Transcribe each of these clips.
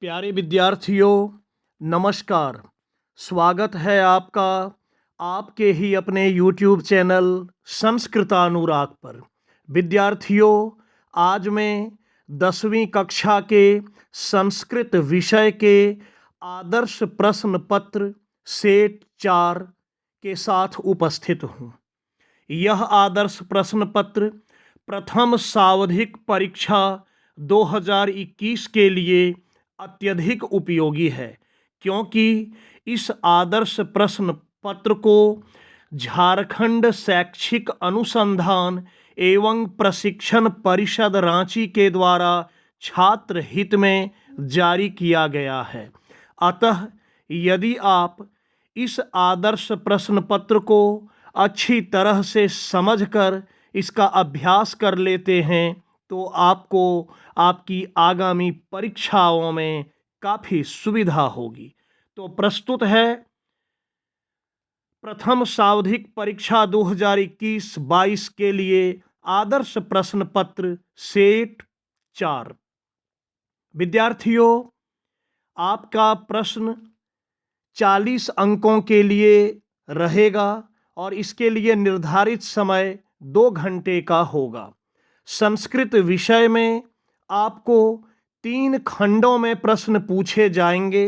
प्यारे विद्यार्थियों, नमस्कार। स्वागत है आपका आपके ही अपने YouTube चैनल संस्कृतानुराग पर। विद्यार्थियों, आज मैं 10वीं कक्षा के संस्कृत विषय के आदर्श प्रश्न पत्र सेट 4 के साथ उपस्थित हूँ। यह आदर्श प्रश्न पत्र प्रथम सावधिक परीक्षा 2021 के लिए अत्यधिक उपयोगी है, क्योंकि इस आदर्श प्रश्न पत्र को झारखंड शैक्षिक अनुसंधान एवं प्रशिक्षण परिषद रांची के द्वारा छात्र हित में जारी किया गया है। अतः यदि आप इस आदर्श प्रश्न पत्र को अच्छी तरह से समझकर इसका अभ्यास कर लेते हैं तो आपको आपकी आगामी परीक्षाओं में काफ़ी सुविधा होगी। तो प्रस्तुत है प्रथम सावधिक परीक्षा 2021-22 के लिए आदर्श प्रश्न पत्र सेट 4। विद्यार्थियों, आपका प्रश्न 40 अंकों के लिए रहेगा और इसके लिए निर्धारित समय 2 घंटे का होगा। संस्कृत विषय में आपको 3 खंडों में प्रश्न पूछे जाएंगे।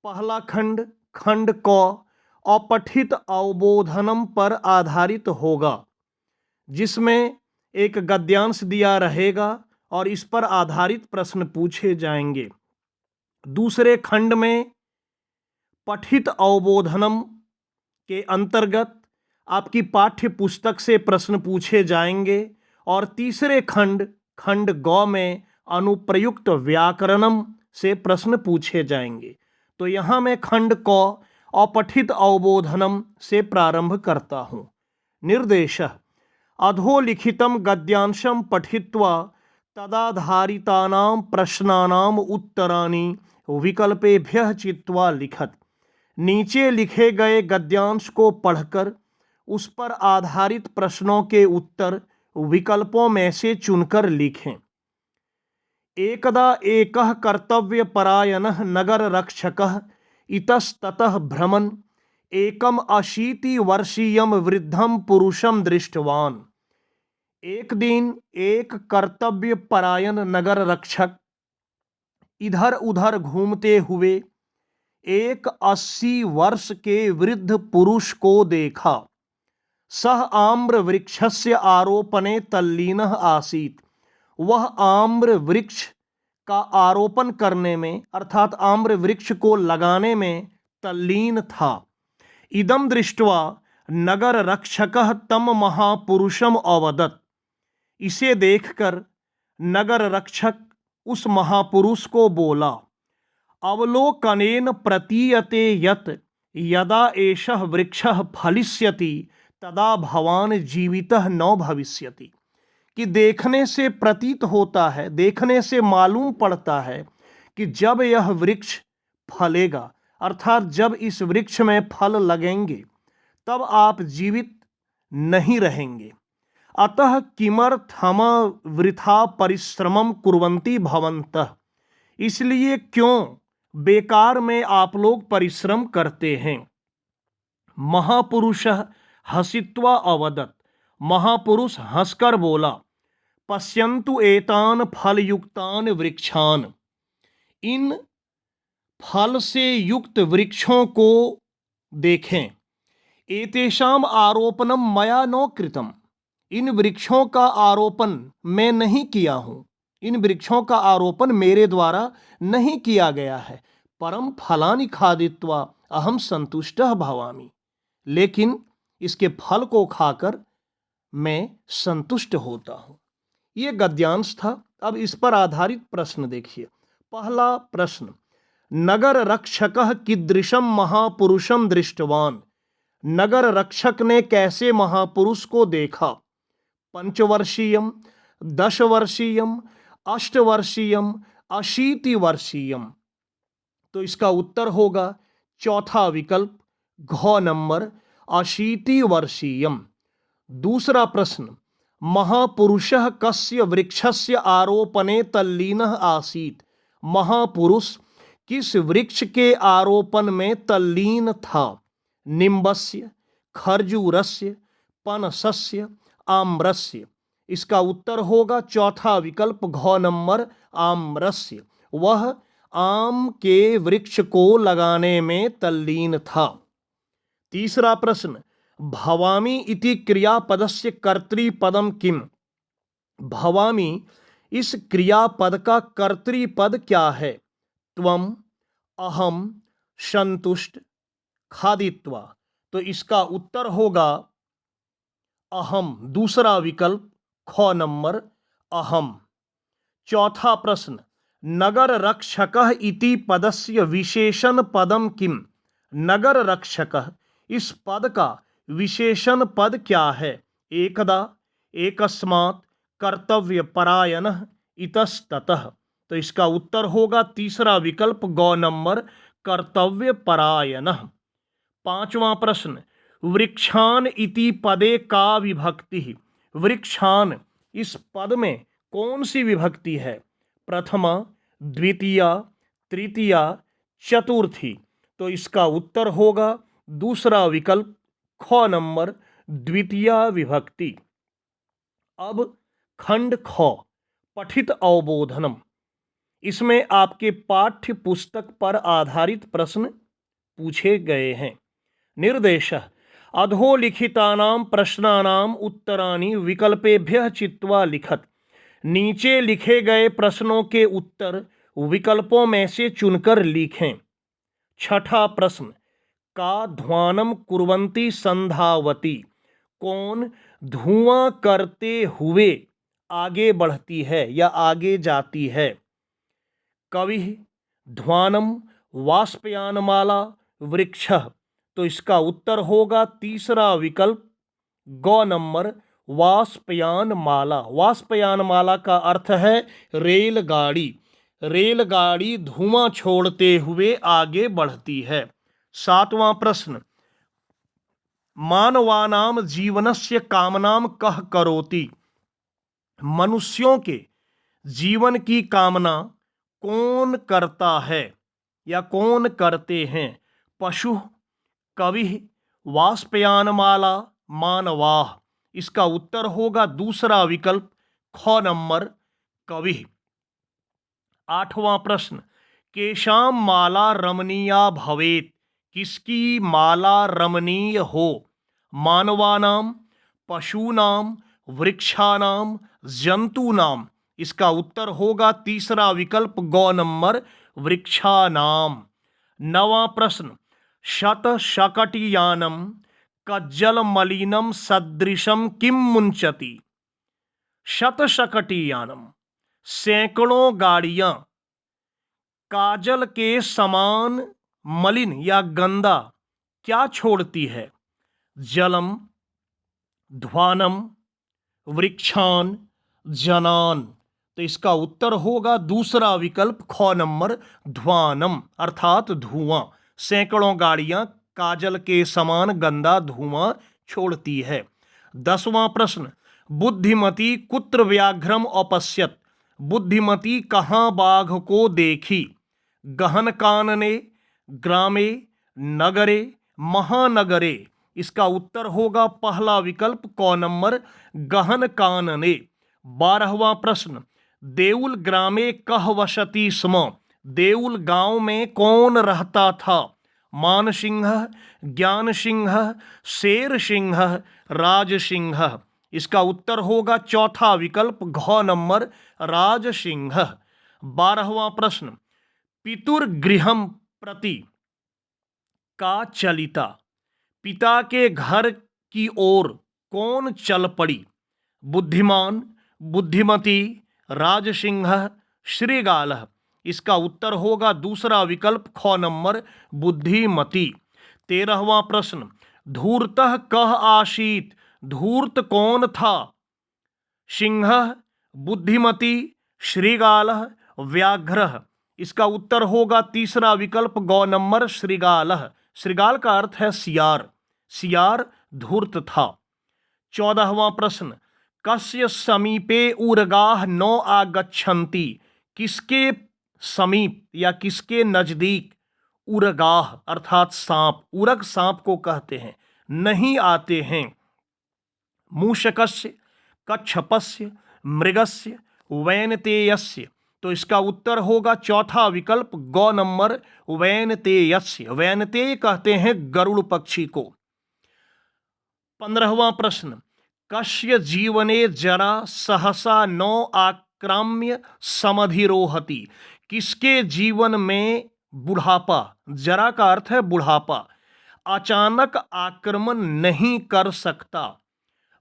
पहला खंड खंड क अपठित अवबोधनम पर आधारित होगा, जिसमें एक गद्यांश दिया रहेगा और इस पर आधारित प्रश्न पूछे जाएंगे। दूसरे खंड में पठित अवबोधनम के अंतर्गत आपकी पाठ्य पुस्तक से प्रश्न पूछे जाएंगे और तीसरे खंड खंड ग में अनुप्रयुक्त व्याकरणम से प्रश्न पूछे जाएंगे। तो यहाँ मैं खंड क अपठित अवबोधनम से प्रारंभ करता हूँ। निर्देश: अधोलिखितं गद्यांशं पठित्वा तदाधारितानां प्रश्नानां उत्तराणि विकल्पेभ्यः चित्वा लिखत। नीचे लिखे गए गद्यांश को पढ़कर उस पर आधारित प्रश्नों के उत्तर विकल्पों में से चुनकर लिखें। एकदा एकः कर्तव्यपरायणः नगररक्षकः इतस्ततः भ्रमन् एकम् 80-वर्षीयं वृद्धं पुरुषं दृष्टवान्। एक दिन एक कर्तव्यपरायण नगर रक्षक इधर उधर घूमते हुए एक 80 वर्ष के वृद्ध पुरुष को देखा। सह आम्र वृक्षस्य आरोपणे तल्लीनः आसीत्। वह आम्र वृक्ष का आरोपण करने में अर्थात आम्र वृक्ष को लगाने में तल्लीन था। इदं दृष्ट्वा नगर रक्षकः तम महापुरुषम अवदत्। इसे देखकर नगर रक्षक उस महापुरुष को बोला, अवलोकनेन प्रतीयते यत् यदा एषः वृक्षः फलिष्यति तदा भवान जीवितः न भविष्यति। कि देखने से प्रतीत होता है, देखने से मालूम पड़ता है कि जब यह वृक्ष फलेगा अर्थात जब इस वृक्ष में फल लगेंगे तब आप जीवित नहीं रहेंगे। अतः किमर्थम वृथा परिश्रमं कुर्वन्ति भवन्तः। इसलिए क्यों बेकार में आप लोग परिश्रम करते हैं। महापुरुषः हसित्वा अवदत्। महापुरुष हंसकर बोला, पश्यन्तु एतान फलयुक्तान वृक्षान। इन फल से युक्त वृक्षों को देखें। एतेषाम आरोपणम मया न कृतम। इन वृक्षों का आरोपण मैं नहीं किया हूँ, इन वृक्षों का आरोपण मेरे द्वारा नहीं किया गया है। परम फलानि खादित्वा अहम संतुष्टः भवामि। लेकिन इसके फल को खाकर मैं संतुष्ट होता हूँ। ये गद्यांश था। अब इस पर आधारित प्रश्न देखिए। पहला प्रश्न, नगर रक्षकः कीदृशं महापुरुषं दृष्टवान। नगर रक्षक ने कैसे महापुरुष को देखा। 5 वर्षीयम, 10 वर्षीयम, 8 वर्षीयम, 80 वर्षीयम। तो इसका उत्तर होगा चौथा विकल्प घ नंबर 80 वर्षीयम। दूसरा प्रश्न, महापुरुषः कस्य वृक्षस्य आरोपणे तल्लीनः आसीत्। महापुरुष किस वृक्ष के आरोपण में तल्लीन था? निम्बस्य, खरजूरस्य, पनसस्य, आम्रस्य। इसका उत्तर होगा चौथा विकल्प घ नंबर आम्रस्य। वह आम के वृक्ष को लगाने में तल्लीन था। तीसरा प्रश्न, भवामी इति क्रियापदस्य कर्तृपदम किम? भवामी इस क्रियापद का कर्तृपद क्या है? त्वम, अहम, संतुष्ट, खादित्वा। तो इसका उत्तर होगा अहम, दूसरा विकल्प ख नंबर अहम। चौथा प्रश्न, नगर रक्षकः इति पदस्य विशेषण पदम किम? नगर रक्षकः इस पद का विशेषण पद क्या है? एकदा, एकस्मात्, कर्तव्यपरायणः, इतस्ततः। तो इसका उत्तर होगा तीसरा विकल्प ग नंबर कर्तव्यपरायणः। पांचवा प्रश्न, वृक्षान इति पदे का विभक्ति? वृक्षान इस पद में कौन सी विभक्ति है? प्रथमा, द्वितीया, तृतीया, चतुर्थी। तो इसका उत्तर होगा दूसरा विकल्प ख नंबर द्वितीया विभक्ति। अब खंड ख, पठित अवबोधनम। इसमें आपके पाठ्य पुस्तक पर आधारित प्रश्न पूछे गए हैं। निर्देशः अधोलिखितानां प्रश्नानां उत्तराणि विकल्पेभ्यः चित्वा लिखत। नीचे लिखे गए प्रश्नों के उत्तर विकल्पों में से चुनकर लिखें। छठा प्रश्न, का ध्वानं कुर्वन्ति संधावती? कौन धुआं करते हुए आगे बढ़ती है या आगे जाती है? कवि, ध्वानं, वाष्पयानमाला, वृक्षः। तो इसका उत्तर होगा तीसरा विकल्प ग नंबर वाष्पयानमाला। वाष्पयानमाला का अर्थ है रेलगाड़ी। रेलगाड़ी धुआं छोड़ते हुए आगे बढ़ती है। सातवां प्रश्न, मानवानां जीवनस्य कामनां कः करोति? मनुष्यों के जीवन की कामना कौन करता है या कौन करते हैं? पशु, कवि, वाष्पयानमाला, मानवाः। इसका उत्तर होगा दूसरा विकल्प ख नंबर कवि। आठवां प्रश्न, केषां माला रमणीया भवेत्? किसकी माला रमणीय हो? मानवानां, पशूनां, वृक्षानां, जंतूनां। इसका उत्तर होगा तीसरा विकल्प ग नंबर वृक्षानां। नवां प्रश्न, शतशकटयानं कज्जलमलिनं सदृशं किं मुंचति? शतशकटयानं सैकड़ों गाड़ियां काजल के समान मलिन या गंदा क्या छोड़ती है? जलम, ध्वानम, वृक्षान, जनान। तो इसका उत्तर होगा दूसरा विकल्प ख नंबर ध्वानम, अर्थात धुआं। सैकड़ों गाड़ियां काजल के समान गंदा धुआं छोड़ती है। 10वां प्रश्न, बुद्धिमती कुत्र व्याघ्रम अपश्यत? बुद्धिमती कहाँ बाघ को देखी? गहन कानने, ग्रामे, नगरे, महानगरे। इसका उत्तर होगा पहला विकल्प क नंबर गहन कानने। 12वां प्रश्न, देउल ग्रामे कः वसति स्म? देउल गांव में कौन रहता था? मानसिंह, ज्ञानसिंह, शेरसिंह, राजसिंह। इसका उत्तर होगा चौथा विकल्प घ नंबर राजसिंह। 12वां प्रश्न, पितुर्गृहं प्रति का चलिता? पिता के घर की ओर कौन चल पड़ी? बुद्धिमान, बुद्धिमती, राजसिंह, श्रीगालः। इसका उत्तर होगा दूसरा विकल्प ख नंबर बुद्धिमती। 13वां प्रश्न, धूर्तः कः आसीत्? धूर्त कौन था? सिंह, बुद्धिमती, श्रीगालः, व्याघ्रः। इसका उत्तर होगा तीसरा विकल्प ग नंबर श्रीगालः। श्रीगाल का अर्थ है सियार। सियार धूर्त था। 14वां प्रश्न, कस्य समीपे उर्गाः न आगच्छन्ति? किसके समीप या किसके नजदीक उरगाह अर्थात सांप, उरग सांप को कहते हैं, नहीं आते हैं। मूषकस्य, कच्छपस्य, मृगस्य, वैनतेयस्य। तो इसका उत्तर होगा चौथा विकल्प ग नंबर वैनतेयस्य। वैनतेय कहते हैं गरुड़ पक्षी को। 15वां प्रश्न, कस्य जीवने जरा सहसा नो आक्राम्य समधिरोहति। किसके जीवन में बुढ़ापा, जरा का अर्थ है बुढ़ापा, अचानक आक्रमण नहीं कर सकता।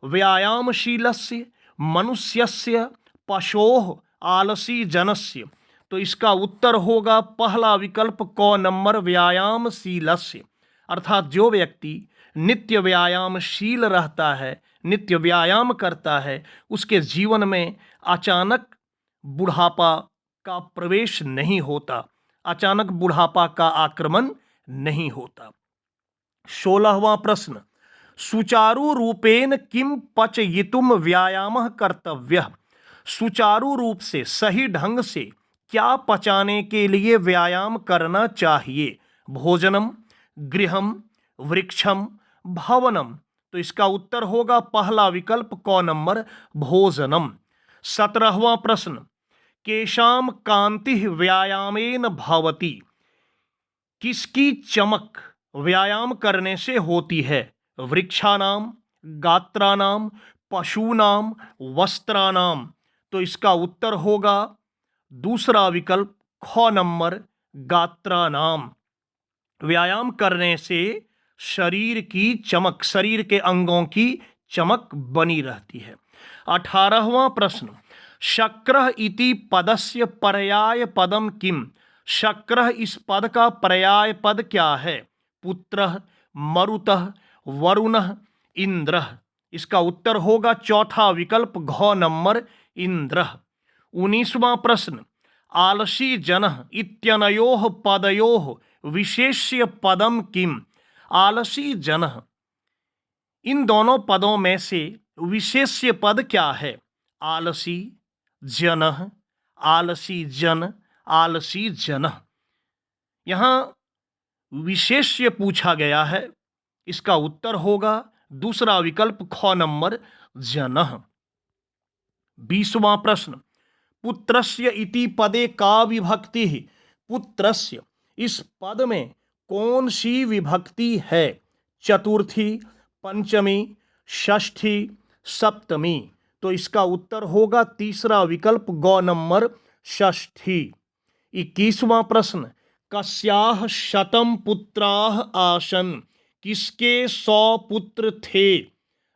व्यायामशीलस्य, मनुष्यस्य, पशोः, आलसी जनस्य। तो इसका उत्तर होगा पहला विकल्प क नंबर व्यायामशीलस्य। अर्थात जो व्यक्ति नित्य व्यायामशील रहता है, नित्य व्यायाम करता है, उसके जीवन में अचानक बुढ़ापा का प्रवेश नहीं होता, अचानक बुढ़ापा का आक्रमण नहीं होता। 16वां प्रश्न, सुचारु रूपेण किम पचयितुम व्यायामः कर्तव्यः। सुचारू रूप से, सही ढंग से क्या पचाने के लिए व्यायाम करना चाहिए। भोजनम, गृहम, वृक्षम, भवनम। तो इसका उत्तर होगा पहला विकल्प क नंबर भोजनम। 17वां प्रश्न, केशाम कांति व्यायामेन भवति। किसकी चमक व्यायाम करने से होती है। वृक्षानाम, गात्रानाम, पशूनाम, वस्त्रानाम। तो इसका उत्तर होगा दूसरा विकल्प ख नंबर गात्रानाम। व्यायाम करने से शरीर की चमक, शरीर के अंगों की चमक बनी रहती है। 18वां प्रश्न, शक्रः इति पदस्य पर्याय पदम किम। शक्रः इस पद का पर्याय पद क्या है। पुत्रः, मरुतः, वरुणः, इंद्रः। इसका उत्तर होगा चौथा विकल्प घ नंबर इंद्रः। 19वां प्रश्न, आलसी जनः इत्यनयोः पदयोः विशेष्य पदम किम। आलसी जनः, इन दोनों पदों में से विशेष्य पद क्या है। आलसी जनः, आलसी जन, आलसी जनः। यहां विशेष्य पूछा गया है, इसका उत्तर होगा दूसरा विकल्प ख नंबर जनः। 20वां प्रश्न, पुत्रस्य इति पदे का विभक्ति। पुत्रस्य, इस पद में कौन सी विभक्ति है। चतुर्थी, पंचमी, षष्ठी, सप्तमी। तो इसका उत्तर होगा तीसरा विकल्प ग नंबर षष्ठी। 21वां प्रश्न, कस्याः शतं पुत्राः आसन्। किसके 100 पुत्र थे।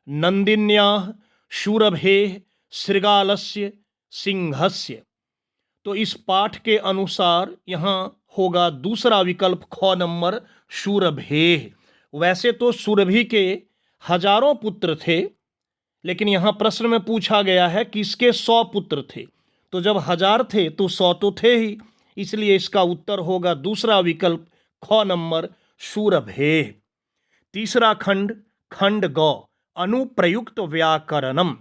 नंदिन्याः, शूरभेः, श्रृगालस्य, सिंहस्य। तो इस पाठ के अनुसार यहाँ होगा दूसरा विकल्प ख नंबर शूरभेः। वैसे तो सुरभि के हजारों पुत्र थे, लेकिन यहाँ प्रश्न में पूछा गया है कि इसके 100 पुत्र थे। तो जब 1000 थे तो 100 तो थे ही, इसलिए इसका उत्तर होगा दूसरा विकल्प ख नंबर शूरभेः। तीसरा खंड, खंड ग, अनुप्रयुक्त व्याकरणम।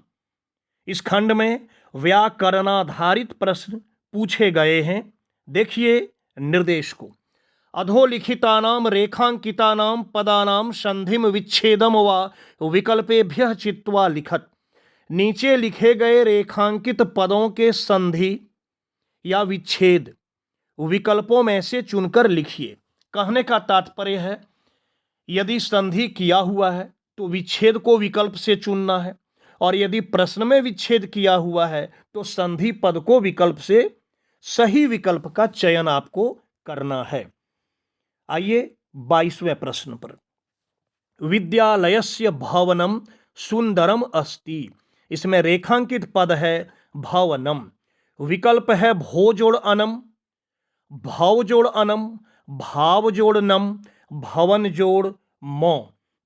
इस खंड में व्याकरणाधारित प्रश्न पूछे गए हैं। देखिए निर्देश को। अधोलिखितानां रेखांकितानां पदानां संधिम विच्छेदम व विकल्पेभ्यः चित्वा लिखत। नीचे लिखे गए रेखांकित पदों के संधि या विच्छेद विकल्पों में से चुनकर लिखिए। कहने का तात्पर्य है, यदि संधि किया हुआ है तो विच्छेद को विकल्प से चुनना है, और यदि प्रश्न में विच्छेद किया हुआ है तो संधि पद को विकल्प से सही विकल्प का चयन आपको करना है। आइए 22वें प्रश्न पर। विद्यालयस्य भवनम सुंदरम अस्ति। इसमें रेखांकित पद है भवनम। विकल्प है भो जोड़ अनम, भव जोड़ अनम, भाव जोड़ नम, भवन जोड़ मो।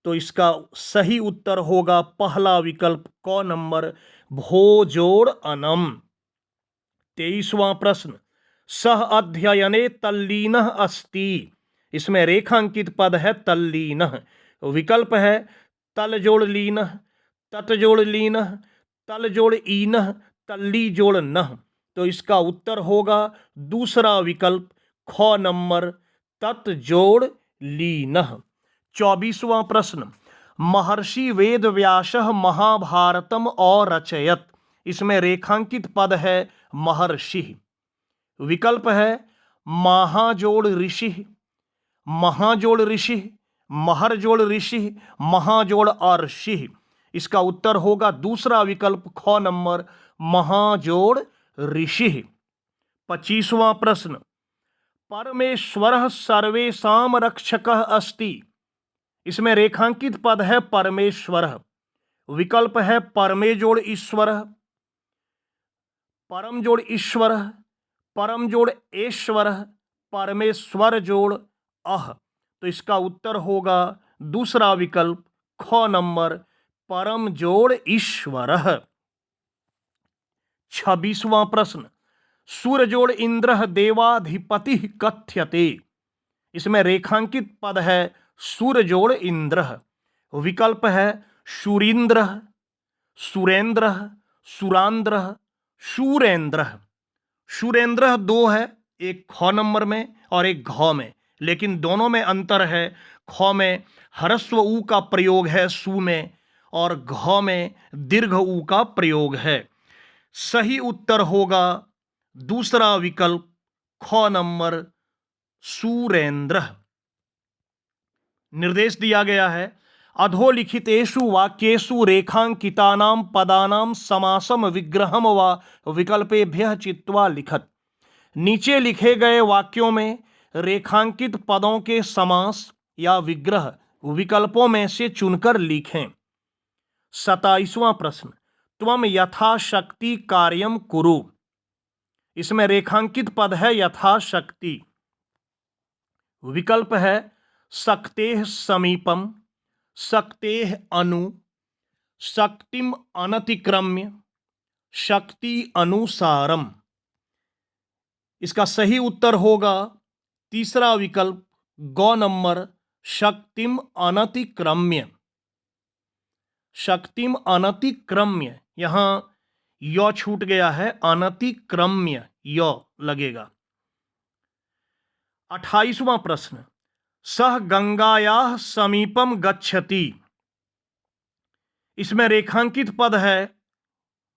तो इसका सही उत्तर होगा पहला विकल्प क नंबर भो जोड़ अनम। 23वां प्रश्न, सह अध्ययने तल्लीनः अस्ति। इसमें रेखांकित पद है तल्लीनः। विकल्प है तल जोड़ लीनः, तट जोड़ लीनः, तल जोड़ ईनः, तल्ली जोड़ नः। तो इसका उत्तर होगा दूसरा विकल्प ख नंबर तत् जोड़ लीनः। 24वां प्रश्न, महर्षि वेद व्यासः महाभारतम अरचयत्। इसमें रेखांकित पद है महर्षि। विकल्प है महाजोड़ ऋषि, महाजोड़ ऋषि, महरजोड़ ऋषि, महाजोड़ अर्षि। इसका उत्तर होगा दूसरा विकल्प ख नंबर महाजोड़ ऋषि। 25वां प्रश्न, परमेश्वरः सर्वेषां रक्षकः अस्ति। इसमें रेखांकित पद है परमेश्वरः। विकल्प है परमे जोड़ ईश्वरः, परम जोड़ ईश्वरः, परम जोड़ ऐश्वरः, परमेश्वर जोड़ अह। तो इसका उत्तर होगा दूसरा विकल्प ख नंबर परम जोड़ ईश्वरः। 26वां प्रश्न, सूर्य जोड़ इंद्र देवाधिपति कथ्यते। इसमें रेखांकित पद है सूर्य जोड़ इंद्र। विकल्प है सूरींद्र, सुरेंद्र, सुरांद्र, सूरेंद्र। सुरेंद्र दो है, एक ख नंबर में और एक घ में, लेकिन दोनों में अंतर है। ख में ह्रस्व ऊ का प्रयोग है सु में, और घ में दीर्घ ऊ का प्रयोग है। सही उत्तर होगा दूसरा विकल्प ख नंबर सुरेंद्र। निर्देश दिया गया है, अधोलिखितेषु वाक्येषु रेखांकितानां पदानां समासम विग्रहम व विकल्पेभ्यः चित्वा लिखत। नीचे लिखे गए वाक्यों में रेखांकित पदों के समास या विग्रह विकल्पों में से चुनकर लिखें। 27वां प्रश्न, त्वम यथाशक्ति कार्यम कुरु। इसमें रेखांकित पद है यथाशक्ति। विकल्प है शक्तेः समीपम, शक्तेः अनु, शक्तिम अनतिक्रम्य, शक्ति अनुसारम। इसका सही उत्तर होगा तीसरा विकल्प ग नंबर शक्तिम अनतिक्रम्य। शक्तिम अनतिक्रम्य, यहां य छूट गया है, अनतिक्रम्य य लगेगा। 28वां प्रश्न, सह गंगायाः समीपम गच्छति। इसमें रेखांकित पद है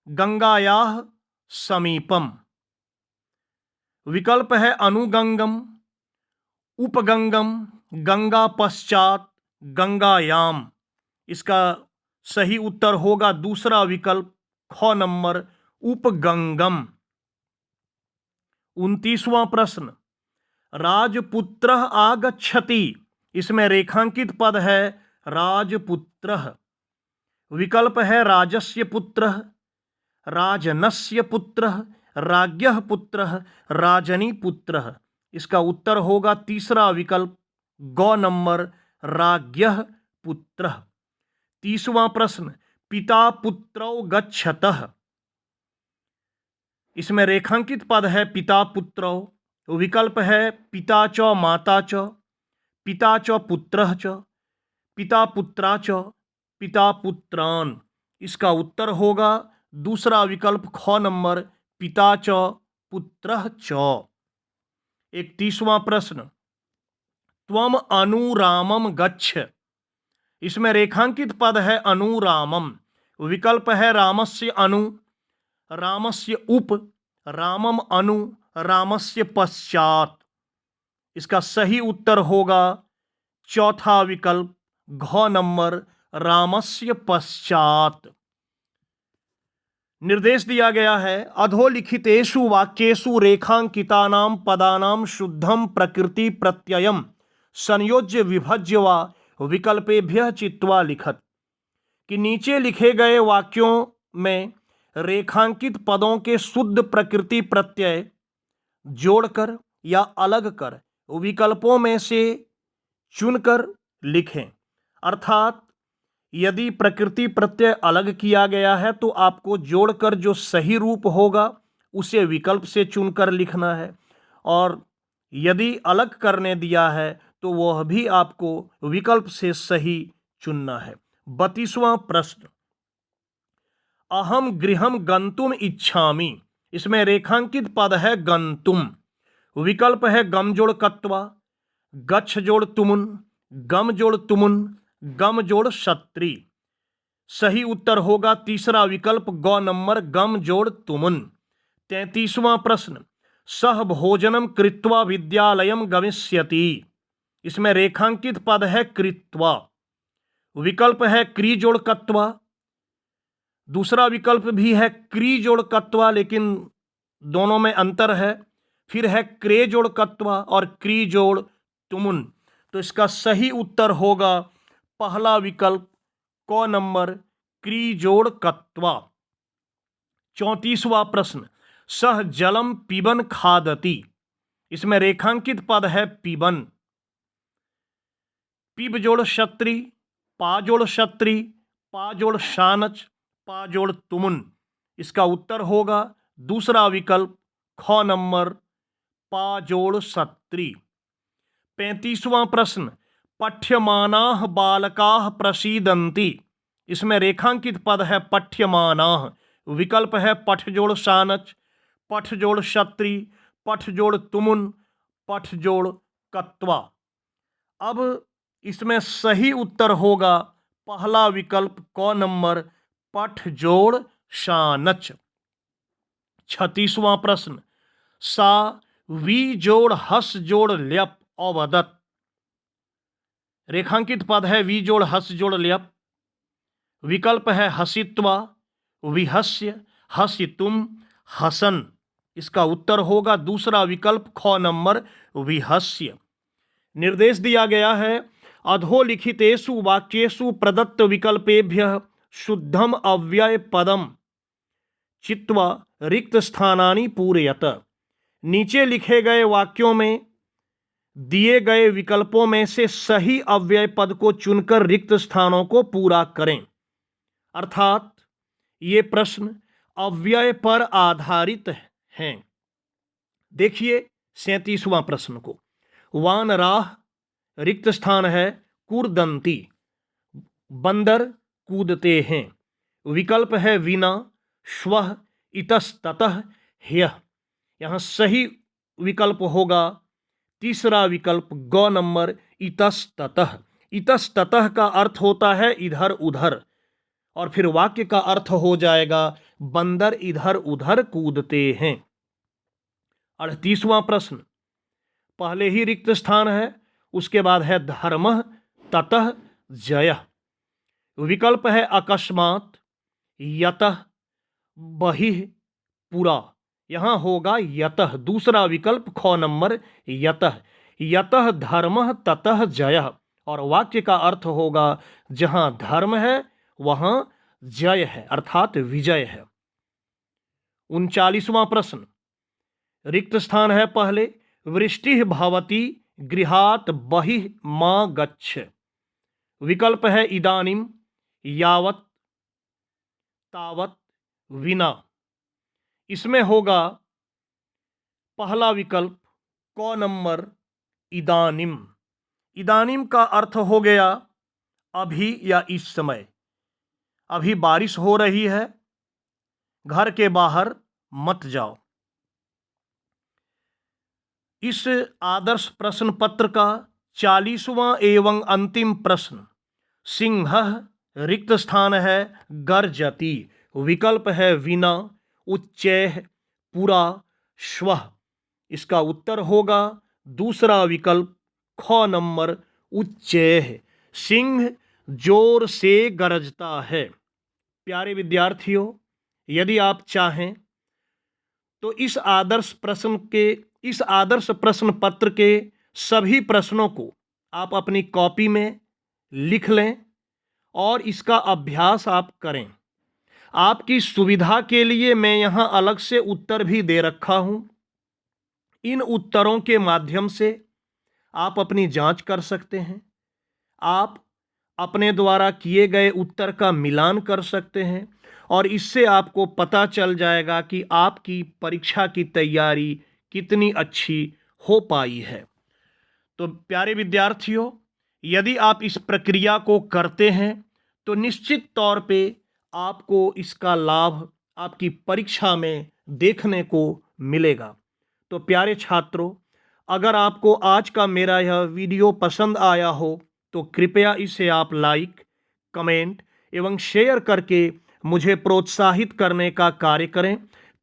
गंगायाः समीपम। विकल्प है अनुगंगम, उपगंगम, गंगा पश्चात, गंगायाम। इसका सही उत्तर होगा दूसरा विकल्प ख नंबर उपगंगम। 29वां प्रश्न, राजपुत्रः आगच्छति। इसमें रेखांकित पद है राजपुत्रः। विकल्प है राजस्य पुत्रः, राजनस्य पुत्रः, राज्ञः पुत्रः, राजनी पुत्रः। इसका उत्तर होगा तीसरा विकल्प ग नंबर राज्ञः पुत्रः। 30वां प्रश्न, पिता पुत्रौ गच्छतः। इसमें रेखांकित पद है पिता पुत्रौ। विकल्प है पिता च माता च, पिता च पुत्रः च, पिता पुत्रा च, पिता पुत्रान। इसका उत्तर होगा दूसरा विकल्प ख नंबर पिता च पुत्रः च। 31वां प्रश्न, त्वम अनुरामम गच्छ। इसमें रेखांकित पद है अनुरामम। विकल्प है रामस्य अनु, रामस्य उप, रामम अनु, रामस्य पश्चात। इसका सही उत्तर होगा चौथा विकल्प घ नंबर रामस्य पश्चात। निर्देश दिया गया है, अधोलिखितेषु वाक्येषु रेखांकितानां पदानां शुद्धं प्रकृति प्रत्ययम् संयोज्य विभज्य व विकल्पेभ्यः चित्वा लिखत। कि नीचे लिखे गए वाक्यों में रेखांकित पदों के शुद्ध प्रकृति प्रत्यय जोड़कर या अलग कर विकल्पों में से चुनकर लिखें। अर्थात यदि प्रकृति प्रत्यय अलग किया गया है तो आपको जोड़कर जो सही रूप होगा उसे विकल्प से चुनकर लिखना है, और यदि अलग करने दिया है तो वह भी आपको विकल्प से सही चुनना है। 32वां प्रश्न, अहम गृहम गंतुम इच्छामि। इसमें रेखांकित पद है गंतुम। विकल्प है गम जोड़ कत्वा, गच्छ जोड़ तुमुन, गम जोड़ तुमुन, गम जोड़ क्षत्री। सही उत्तर होगा तीसरा विकल्प ग नंबर गम जोड़ तुमुन। 33वां प्रश्न, सह भोजनम कृत्वा विद्यालयम गमिष्यति। इसमें रेखांकित पद है कृत्वा। विकल्प है क्री जोड़ कत्वा, दूसरा विकल्प भी है क्री जोड़ कत्वा, लेकिन दोनों में अंतर है। फिर है क्रे जोड़ कत्वा और क्री जोड़ तुमुन। तो इसका सही उत्तर होगा पहला विकल्प क नंबर क्री जोड़ कत्वा। 34वां प्रश्न, सह जलम पिबन खादति। इसमें रेखांकित पद है पिबन। पिब जोड़ क्षत्री, पा जोड़ क्षत्री, पा जोड़ शानच, पा जोड़ तुमुन। इसका उत्तर होगा दूसरा विकल्प ख नंबर पा जोड़ क्षत्री। 35वां प्रश्न, पठ्यमानाः बालकाः प्रसीदन्ति। इसमें रेखांकित पद है पठ्यमानाः। विकल्प है पठ जोड़ शानच, पठ जोड़ क्षत्री, पठ जोड़ तुमुन, पठ जोड़ कत्वा। अब इसमें सही उत्तर होगा पहला विकल्प क नंबर पठ जोड़ शानच। 36वां प्रश्न, सा वी जोड़ हस जोड़ ल्यप अवदत। रेखांकित पद है वी जोड़ हस जोड़ ल्यप। विकल्प है हसित्वा, विहस्य, हसितुम, हसन। इसका उत्तर होगा दूसरा विकल्प ख नंबर विहस्य। निर्देश दिया गया है अधोलिखितेषु वाक्येषु प्रदत्त विकल्पेभ्यः शुद्धम अव्यय पदम चित्वा रिक्त स्थानानि पूरयत। नीचे लिखे गए वाक्यों में दिए गए विकल्पों में से सही अव्यय पद को चुनकर रिक्त स्थानों को पूरा करें। अर्थात ये प्रश्न अव्यय पर आधारित हैं। देखिए 37वां प्रश्न को, वानराह रिक्त स्थान है कुरदंती, बंदर कूदते हैं। विकल्प है विना, श्वः, इतस्ततः, ह्यः। यहाँ सही विकल्प होगा तीसरा विकल्प ग नंबर इतस्ततः। इतस्ततः का अर्थ होता है इधर उधर, और फिर वाक्य का अर्थ हो जाएगा बंदर इधर उधर कूदते हैं। 38वां प्रश्न, पहले ही रिक्त स्थान है, उसके बाद है धर्मः ततः जयः। विकल्प है अकस्मात, यतः, बहिः, पुरा। यहां होगा यतः, दूसरा विकल्प ख नंबर यतः। यतः धर्मः ततः जयः, और वाक्य का अर्थ होगा जहां धर्म है वहां जय है, अर्थात विजय है। 39वां प्रश्न, रिक्त स्थान है पहले, वृष्टि भवति गृहात् बहिः मा गच्छ। विकल्प है इदानीं, यावत्, तावत्, विना। इसमें होगा पहला विकल्प क नंबर इदानीं। इदानीं का अर्थ हो गया अभी या इस समय। अभी बारिश हो रही है, घर के बाहर मत जाओ। इस आदर्श प्रश्न पत्र का 40वां एवं अंतिम प्रश्न, सिंहः रिक्त स्थान है गर्जति। विकल्प है विना, उच्चैः, पुरा, श्वः। इसका उत्तर होगा दूसरा विकल्प ख नंबर उच्चैः। सिंह जोर से गरजता है। प्यारे विद्यार्थियों, यदि आप चाहें तो इस आदर्श प्रश्न पत्र के सभी प्रश्नों को आप अपनी कॉपी में लिख लें और इसका अभ्यास आप करें। आपकी सुविधा के लिए मैं यहाँ अलग से उत्तर भी दे रखा हूँ। इन उत्तरों के माध्यम से आप अपनी जांच कर सकते हैं। आप अपने द्वारा किए गए उत्तर का मिलान कर सकते हैं और इससे आपको पता चल जाएगा कि आपकी परीक्षा की तैयारी कितनी अच्छी हो पाई है। तो प्यारे विद्यार्थियों, यदि आप इस प्रक्रिया को करते हैं तो निश्चित तौर पे आपको इसका लाभ आपकी परीक्षा में देखने को मिलेगा। तो प्यारे छात्रों, अगर आपको आज का मेरा यह वीडियो पसंद आया हो तो कृपया इसे आप लाइक, कमेंट एवं शेयर करके मुझे प्रोत्साहित करने का कार्य करें,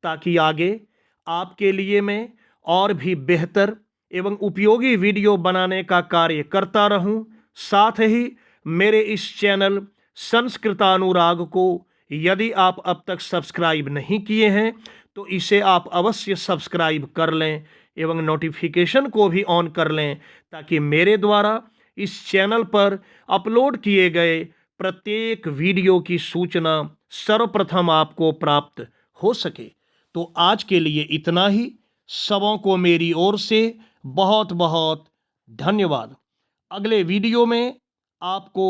ताकि आगे आपके लिए मैं और भी बेहतर एवं उपयोगी वीडियो बनाने का कार्य करता रहूं। साथ ही मेरे इस चैनल संस्कृतानुराग को यदि आप अब तक सब्सक्राइब नहीं किए हैं तो इसे आप अवश्य सब्सक्राइब कर लें एवं नोटिफिकेशन को भी ऑन कर लें, ताकि मेरे द्वारा इस चैनल पर अपलोड किए गए प्रत्येक वीडियो की सूचना सर्वप्रथम आपको प्राप्त हो सके। तो आज के लिए इतना ही। सबों को मेरी ओर से बहुत बहुत धन्यवाद। अगले वीडियो में आपको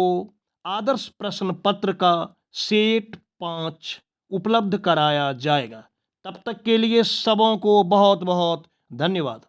आदर्श प्रश्न पत्र का सेट 5 उपलब्ध कराया जाएगा। तब तक के लिए सबों को बहुत बहुत धन्यवाद।